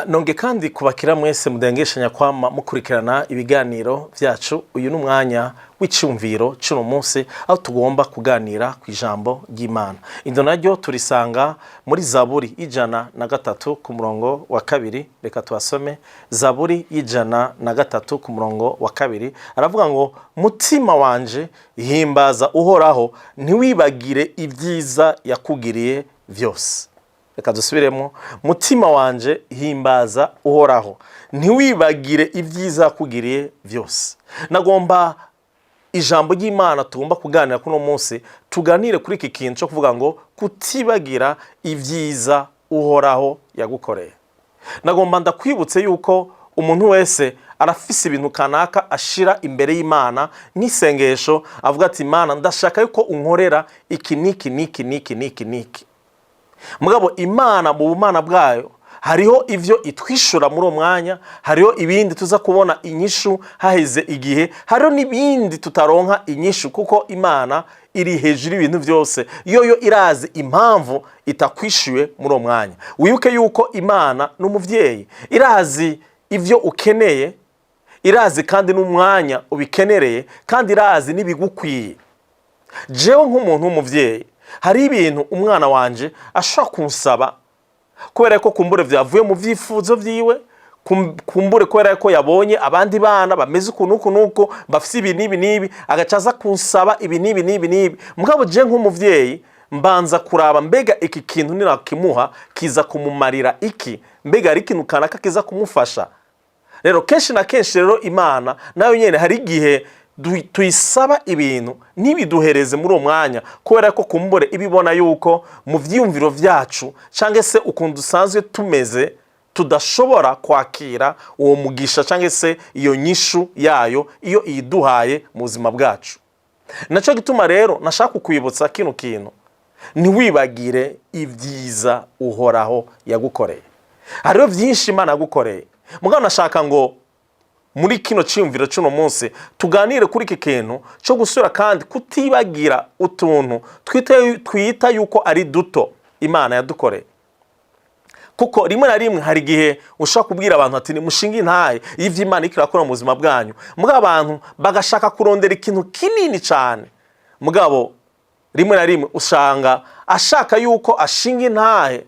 Nonge kandi kubakira mwese mudengeshanya kwama mukurikirana ibiganiro vyacu. Uyu numwanya w'icumviro cuno munsi aho tugomba kuganira ku ijambo ry'Imana. Indo naryo turisanga muri Zaburi 103 ku murongo wa 2. Reka tubasome Zaburi 103 ku murongo wa 2. Aravuga ngo mutima wanje himbaza uhoraho, ntiwibagire ibyiza yakugiriye vyose. Reka dusubiremo, mutima wanje himbaza uhoraho, ntiwibagire ibyiza yakugiriye vyose. Nagomba ijambo ry'Imana tugomba kuganira kuno munsi, tuganire kuri iki kintu cyo kuvuga ngo kutibagira ibyiza uhoraho yagukoreye. Nagomba ndakwibutse yuko umuntu wese arafise ibintu kanaka ashira imbere y'Imana nk'isengesho, avuga ati Imana ndashaka yuko unkorera iki niki. Mugabo Imana mu bumana bwayo hariho ivyo itwishura muri umwanya, hariho ibindi tuza kubona inyishu haheze igihe, hariho n'ibindi tutaronka inyishu, kuko Imana iri hejuru ibintu vyose. Yoyo irazi impamvu itakwishuye muri umwanya. Wibuke yuko Imana n'umuvyeyi, irazi ivyo ukeneye, irazi kandi n'umwanya ubikenereye, kandi irazi n'ibigukwiye. Jewe nk'umuntu w'umuvyeyi, hari ibintu umwana wanje ashobora kunsaba kubera ko kumbure vyavuye mu vyifuzo vyiwe, kumbure kubera ko yabonye abandi bana bameze ukuntu bafise ibi nibi, agacaza kunsaba ibi nibi. Mugabo je nk'umuvyeyi mbanza kuraba mbega iki kintu nirakimuha kiza kumumarira iki, mbega ari ikintu kanaka kiza kumufasha. Rero kenshi na kenshi rero Imana nayo nyene hari igihe tuyisaba ibintu ntibiduhereze muri uwo mwanya, kubera ko kumbure ibibona yuko mu vyiyumviro vyacu canke se ukuntu dusanzwe tumeze tudashobora kwakira uwo mugisha canke se iyo nyishu yayo iyo iduhaye mu buzima bwacu. Naco gituma rero nashaka kukwibutsa kino kintu, ntiwibagire ibyiza uhoraho yagukoreye. Hariho vyinshi Imana yagukoreye, mugabo nashaka ngo muri kino ciyumviro cuno munsi tuganire kuri iki kintu cyo gusura kandi kutibagira utuntu twita yuko ari duto Imana yadukoreye. Kuko rimwe na rimwe hari igihe ushaka kubwira abantu ati ni mushinga intahe y'ivyo Imana ikirakora mu buzima bwanyu, mugabo abantu bagashaka kurondera ikintu kinini cyane. Mugabo rimwe na rimwe usanga ashaka yuko ashinga intahe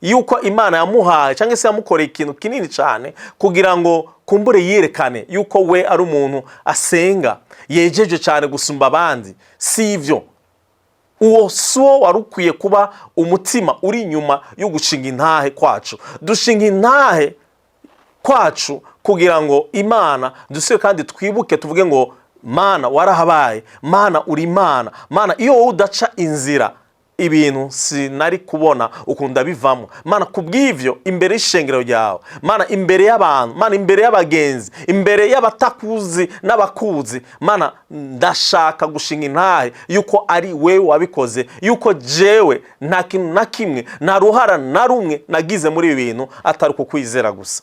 yuko Imana yamuhaye cyangwa se yamukoreye ikintu kinini cyane, kugira ngo kumbure yerekane yuko we ari umuntu asenga yejeje cyane gusumba abandi. Si ivyo, uwo suwo warukwiye kuba umutima uri inyuma yo gushinga intahe kwacu. Dushinga intahe kwacu kugira ngo Imana dusire kandi twibuke tuvuge ngo Mana warahabaye, Mana uri Imana, Mana iyo wowe udaca inzira ibintu sinari kubona ukunda bivamo. Mana kubw'ivyo imbere y'ishengero ryawe, Mana imbere y'abantu, Mana imbere y'abagenzi, imbere y'abatakuzi n'abakuzi, Mana ndashaka gushinga intahe yuko ari wewe wabikoze, yuko jewe nta kintu na kimwe, nta ruhara na rumwe nagize muri ibi bintu atari kukwizera gusa.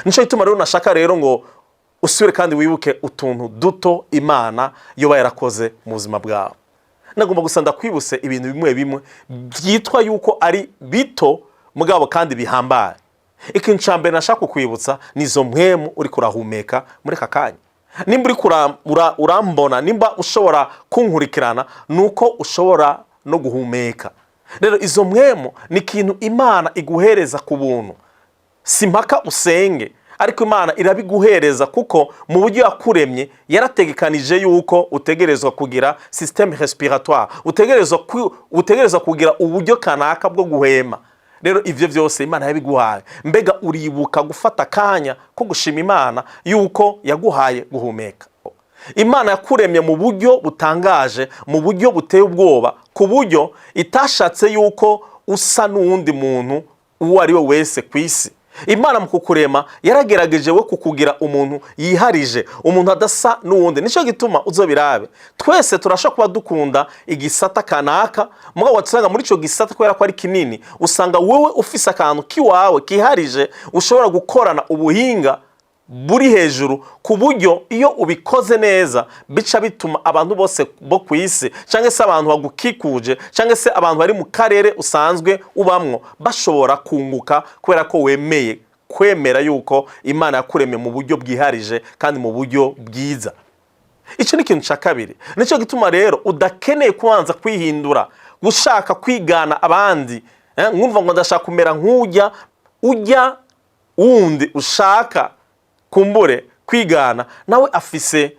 Nico gituma rero nashaka rero ngo usubire kandi wibuke utuntu duto Imana yoba yarakoze mu buzima bwawe. Nagomba gusa ndakwibuse ibintu bimwe byitwa yuko ari bito mugabo kandi bihambaye. Ikintu cyambere nashaka kukwibutsa nizo mpwemu uri kurahumeka muri kakanya. Nimba uri urambona, nimba ushobora kunkurikirana, nuko ushobora no guhumeka. Rero izo mpwemu ni ikintu Imana iguhereza ku buntu. Simpaka usenge, ariko Imana irabiguhereza kuko mu buryo yakuremye yarategekanije yuko utegerezwa kugira système respiratoire, utegerezwa kugira uburyo kanaka bwo guhema. Rero ivyo vyose Imana yabiguhaye. Mbega uribuka gufata kanya ko gushima Imana yuko yaguhaye guhumeka. Imana yakuremye mu buryo butangaje, mu buryo buteye ubwoba, ku buryo itashatse yuko usa n'uwundi muntu uwo ari we wese kw'isi. Imana mu kukurema yaragerageje we kukugira umuntu yiharije, umuntu adasa n'uwundi. Nico gituma uzobirabe twese turashaka kuba dukunda igisata kanaka, mugabo watsanga muri ico gisata kubera ko ari kinini, usanga wewe ufise akantu kiwawe kiharije ushobora gukorana ubuhinga buri hejuru ku buryo iyo ubikoze neza bica bituma abantu bose bo ku isi cyangwa se abantu bagukikuje cyangwa se abantu bari mu karere usanzwe ubamwo bashobora kunguka kubera ko wemeye kwemera yuko Imana yakuremye mu buryo bwiharije kandi mu buryo bwiza. Icyo ni ikintu cya kabiri. Nicyo gituma rero udakeneye kubanza kwihindura, gushaka kwigana abandi, nkumva ngo ndashaka kumera nk'ujya wundi ushaka kumbure kwigana nawe afise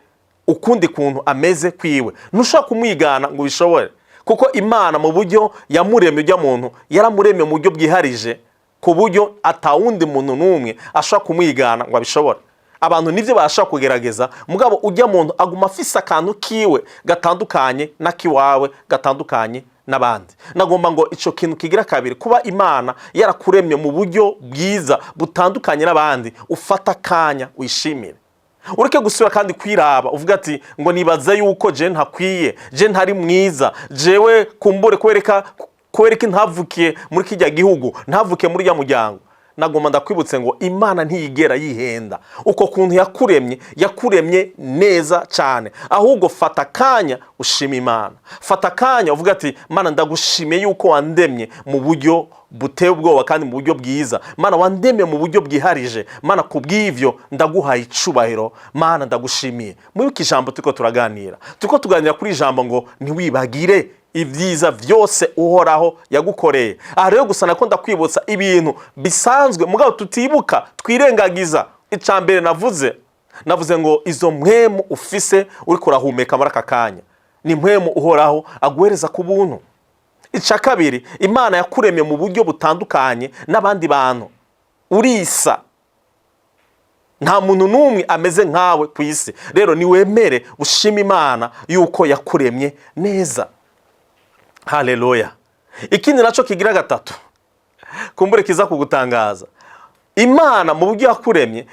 ukundi kuntu ameze kwiwe. Ntushaka kumwigana ngo bishobore, kuko Imana mu buryo yamuremye ujya muntu yaramuremye mu buryo bwiharije ku buryo atawundi muntu n'umwe ashaka kumwigana ngo abishobore. Abantu nivyo bashaka kugerageza, mugabo ujya muntu aguma afise akantu kiwe gatandukanye nakiwawe, gatandukanye n'abandi. Nagomba ngo ico kintu kigira kabiri, kuba Imana yarakuremye mu buryo bwiza butandukanye n'abandi, ufata kanya wishimire. Ureke gusubira kandi kwiraba uvuga ati ngo nibaza yuko je ntakwiye, je ntari mwiza, jewe kumbure kwereka ntavukiye muri kijya gihugu, ntavukiye muri ya muryango. Nagomba ndakwibutse ngo Imana ntiyigera yihenda. Uko kuntu yakuremye neza cyane. Ahubwo fata kanya ushima Imana. Fata kanya uvuga ati Mana ndagushimiye yuko wandemye mu buryo buteye ubwoba kandi mu buryo bwiza. Mana wandemye mu buryo bwiharije. Mana kubw'ivyo ndaguhaye icubahiro. Mana ndagushimiye. Muri iki jambo turiko turaganira. Turiko tuganira kuri ijambo ngo ntiwibagire ibyiza byose Uhoraho yagukoreye. Aha rero gusa nako ndakwibutsa ibintu bisanzwe mugabo tutibuka, twirengagiza. Icambere navuze ngo izo mpwemu ufise uri kurahumeka muri aka kanya ni mpwemu Uhoraho aguhereza ku buntu. Ica kabiri, Imana yakuremye mu buryo butandukanye n'abandi bantu. Urisa, nta muntu n'umwe ameze nkawe ku isi. Rero niwemere ushima Imana yuko yakuremye neza. Haleluya. Ikindi naco kigira gatatu, kumbure kiza kugutangaza. Imana mu buryo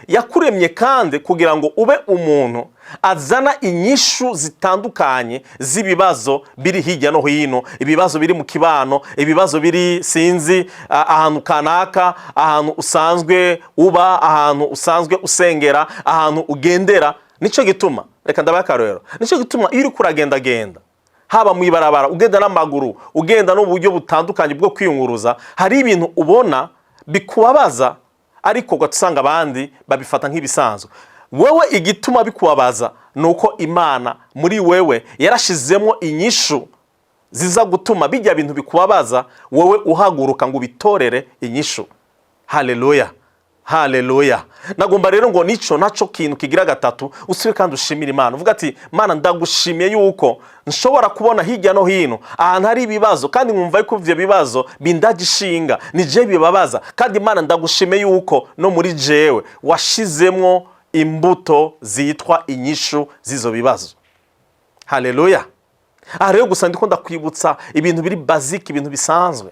yakuremye kandi kugira ngo ube umuntu azana inyishu zitandukanye z'ibibazo biri hirya no hino, ibibazo biri mu kibano, ibibazo biri sinzi ahantu kanaka, ahantu usanzwe uba, ahantu usanzwe usengera, ahantu ugendera. Nico gituma reka ndabakarero, nico gituma iyo uri kuragendagenda haba mu ibarabara, ugenda n'amaguru, ugenda no buryo butandukanye bwo kwiyunguruza, hari ibintu ubona bikubabaza ariko ugasanga abandi babifata nk'ibisanzwe. Wewe igituma bikubabaza nuko Imana muri wewe yarashizemo inyishu ziza gutuma bijya bintu bikubabaza wowe uhaguruka ngo bitorere inyishu. Haleluya. Haleluya. Nagomba rero ngo naco kintu kigira gatatu, usubire kandi ushimira Imana. Uvuga ati Mana ndagushimiye yuko nshobora kubona hirya no hino ahantu hari ibibazo kandi nkumva yuko ivyo bibazo bindagishinga, ni je bibabaza, kandi Mana ndagushimiye yuko no muri jewe washizemwo imbuto zitwa inyishu zizo bibazo. Haleluya. Aha rero gusa ndiko ndakwibutsa ibintu biri basic, ibintu bisanzwe.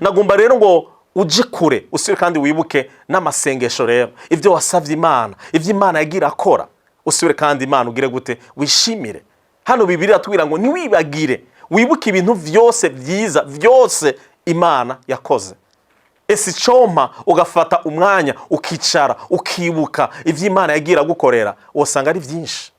Nagomba rero ngo uje kure, usubire kandi wibuke n'amasengesho rero, ivyo wasavye Imana, ivyo Imana yagira akora, usubire kandi Imana ugire gute, wishimire. Hano Bibiliya atubwira ngo ntiwibagire, wibuke ibintu vyose vyiza vyose Imana yakoze. Ese icompa ugafata umwanya ukicara ukibuka ivyo Imana yagira gukorera, wosanga ari vyinshi.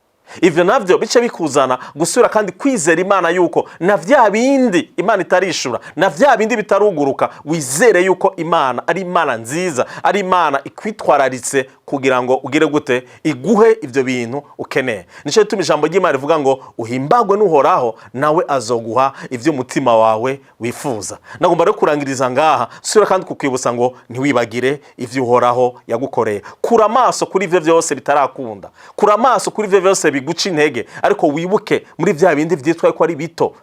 Ivyo navyo bice bikuzana gusura kandi kwizera Imana yuko na vya bindi Imana itarishura, na vya bindi bitaruguruka, wizere yuko Imana ari Imana nziza, ari Imana ikwitwararitse kugira ngo ugire gute, iguhe ivyo bintu ukeneye. Nico gituma ijambo ry'Imana rivuga ngo uhimbagwe n'Uhoraho nawe azoguha ivyo umutima wawe wifuza. Nagomba rero kurangiriza ngaha, sura kandi kukwibutsa ngo ntiwibagire ivyo Uhoraho yagukoreye. Kura amaso kuri ivyo vyose bitarakunda, kura amaso kuri ivyo vyose biguca intege, ariko wibuke muri vya bindi vyitwa ko ari bito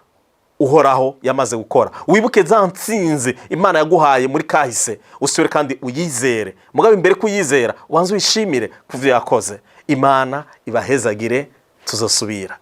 Uhoraho yamaze gukora. Wibuke za ntsinzi Imana yaguhaye muri kahise, usubire kandi uyizere. Mugabe imbere kuyizera wanze wishimire kuvyo yakoze. Imana ibahezagire, tuzosubira.